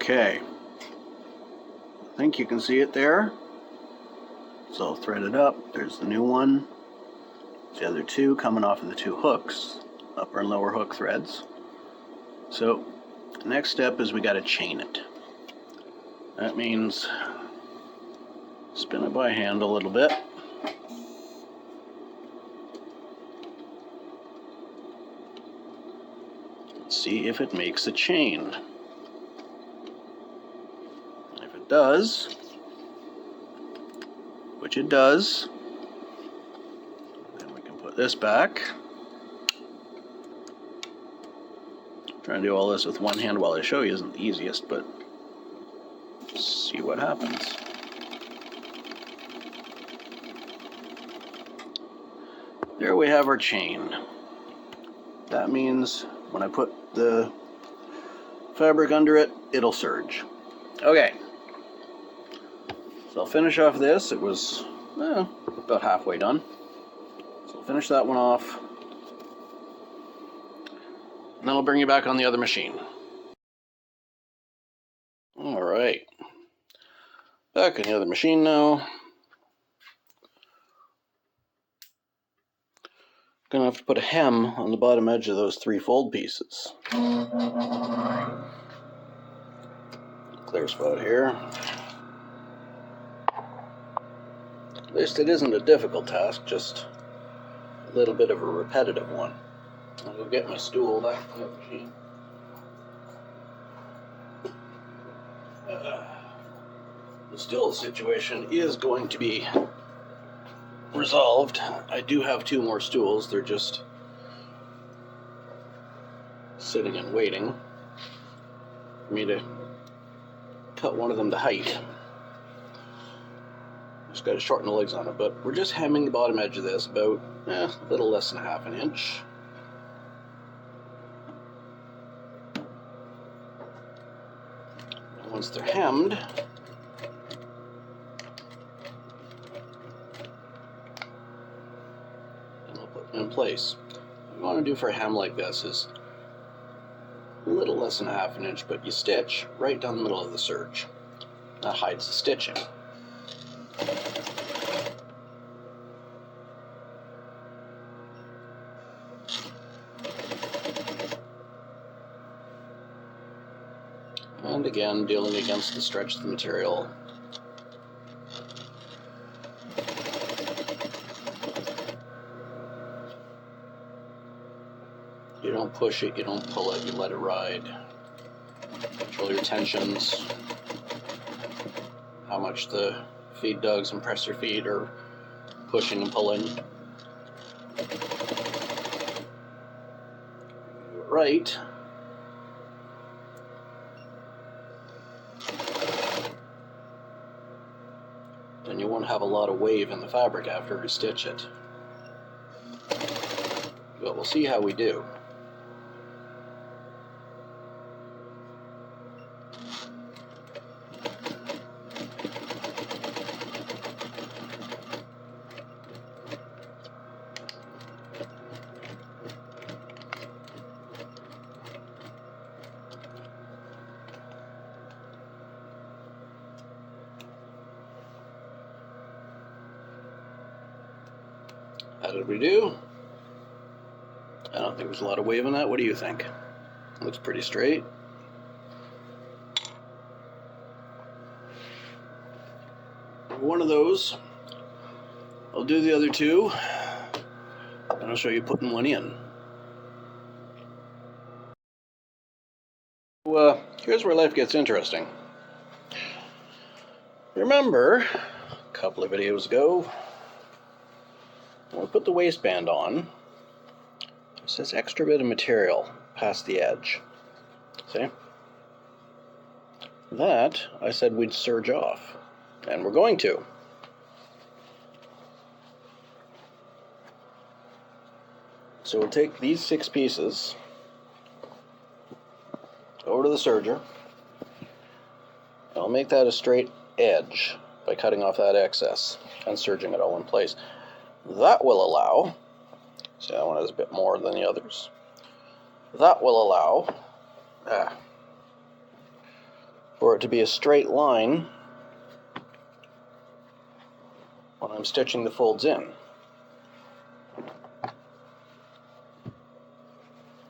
Okay, I think you can see it there. It's all threaded up. There's the new one. The other two coming off of the two hooks, upper and lower hook threads. So the next step is we got to chain it. That means spin it by hand a little bit. See if it makes a chain. If it does, which it does, then we can put this back. Trying to do all this with one hand while I show you isn't the easiest, but see what happens. There we have our chain. That means when I put the fabric under it, it'll surge. Okay, so I'll finish off this. It was about halfway done. So I'll finish that one off. And then I'll bring you back on the other machine. All right, back on the other machine now. Gonna have to put a hem on the bottom edge of those three fold pieces. Clear spot here. At least it isn't a difficult task, just a little bit of a repetitive one. I'll go get my stool back from the machine. The stool situation is going to be resolved. I do have two more stools. They're just sitting and waiting for me to cut one of them to height. Just got to shorten the legs on it, but we're just hemming the bottom edge of this about a little less than half an inch. And once they're hemmed, in place. What you want to do for a hem like this is a little less than a half an inch, but you stitch right down the middle of the serge. That hides the stitching. And again, dealing against the stretch of the material. You don't push it, you don't pull it, you let it ride. Control your tensions. How much the feed dogs and presser feed are pushing and pulling. Right. Then you won't have a lot of wave in the fabric after we stitch it. But we'll see how we do. How did we do? I don't think there's a lot of wave in that. What do you think? Looks pretty straight. One of those. I'll do the other two, and I'll show you putting one in. Well, here's where life gets interesting. Remember, a couple of videos ago, when we put the waistband on, there's this extra bit of material past the edge. See? That, I said we'd serge off, and we're going to. So we'll take these 6 pieces over to the serger, and I'll make that a straight edge by cutting off that excess and serging it all in place. That will allow, see, that one has a bit more than the others. That will allow for it to be a straight line when I'm stitching the folds in.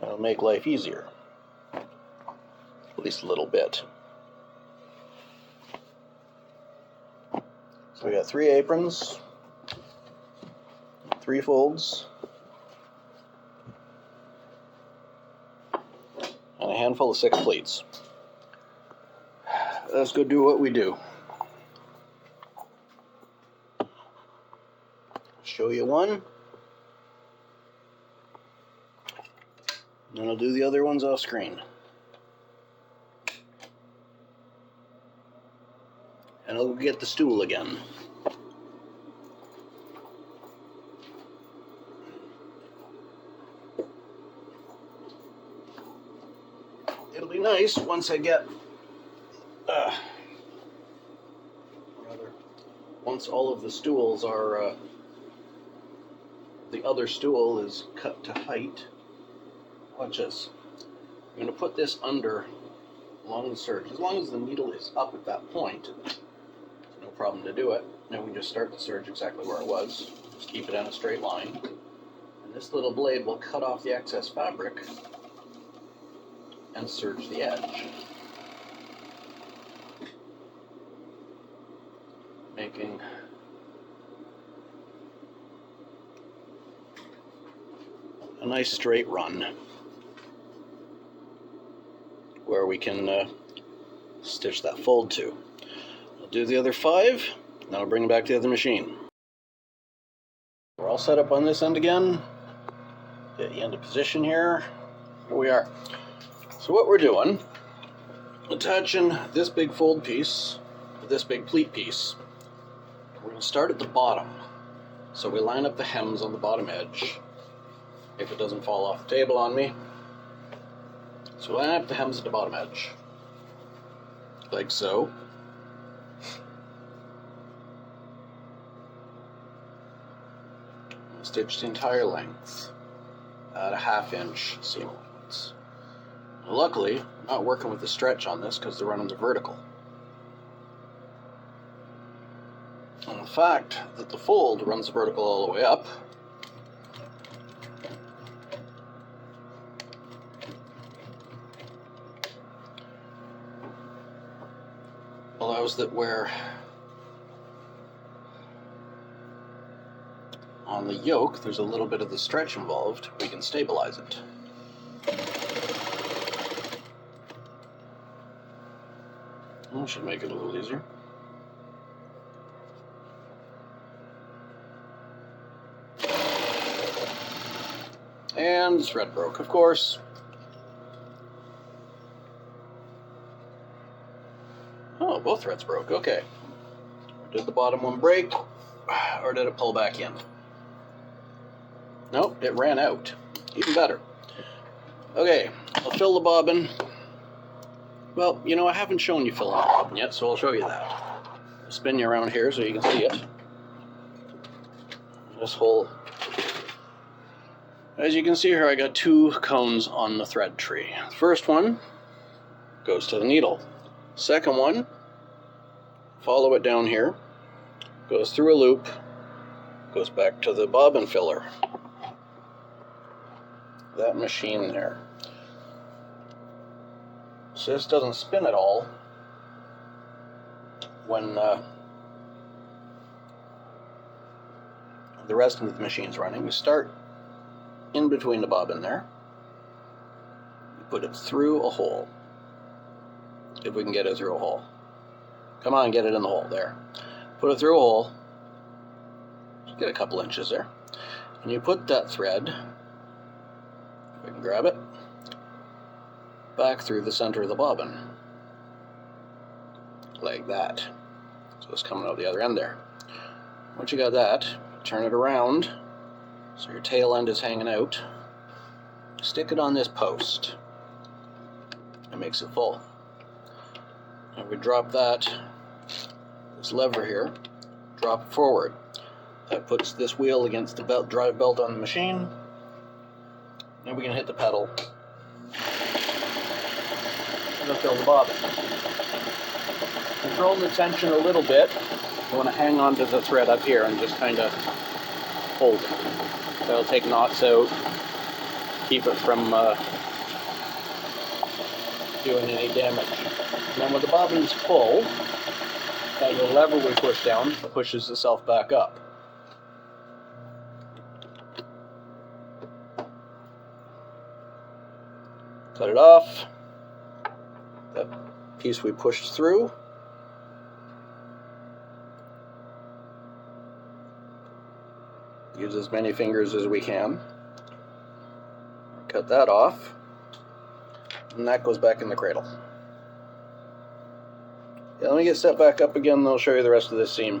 That'll make life easier, at least a little bit. So we got 3 aprons, 3 folds, and a handful of 6 pleats. Let's go do what we do. Show you one, then I'll do the other ones off screen. And I'll go get the stool again. It'll be nice once I get, once all of the stools are, the other stool is cut to height. Watch this. I'm going to put this under along the serge. As long as the needle is up at that point, no problem to do it. Now we can just start the serge exactly where it was. Just keep it on a straight line. And this little blade will cut off the excess fabric and serge the edge, making a nice straight run where we can stitch that fold to. I'll do the other 5, then I'll bring it back to the other machine. We're all set up on this end again. Get you into position here. Here we are. So what we're doing, attaching this big fold piece to this big pleat piece. We're going to start at the bottom. So we line up the hems on the bottom edge, if it doesn't fall off the table on me. So line up the hems at the bottom edge, like so. Stitch the entire length at a 1/2 inch seam allowance. Now, luckily, I'm not working with the stretch on this because they're running the vertical. And the fact that the fold runs the vertical all the way up allows that where on the yoke there's a little bit of the stretch involved, we can stabilize it. That should make it a little easier. And the thread broke, of course. Oh, both threads broke, okay. Did the bottom one break, or did it pull back in? Nope, it ran out. Even better. Okay, I'll fill the bobbin. Well, you know, I haven't shown you filling the bobbin yet, so I'll show you that. I'll spin you around here so you can see it. This whole... As you can see here, I got 2 cones on the thread tree. The first one goes to the needle. Second one, follow it down here, goes through a loop, goes back to the bobbin filler. That machine there. So this doesn't spin at all when the rest of the machine's running. We start in between the bobbin there. We put it through a hole. If we can get it through a hole. Come on, get it in the hole there. Put it through a hole. Just get a couple inches there. And you put that thread, if we can grab it, back through the center of the bobbin. Like that. So it's coming out the other end there. Once you got that, turn it around so your tail end is hanging out. Stick it on this post. It makes it full. And we drop that, this lever here, drop it forward. That puts this wheel against the belt, drive belt on the machine. Then we can hit the pedal and it'll fill the bobbin. controlling the tension a little bit, you want to hang on to the thread up here and just kind of hold it. That'll take knots out, keep it from doing any damage. And then when the bobbin's full, that little lever we push down pushes itself back up. Cut it off. That piece we pushed through. Use as many fingers as we can. Cut that off. And that goes back in the cradle. Yeah, let me get set back up again, and I'll show you the rest of this seam.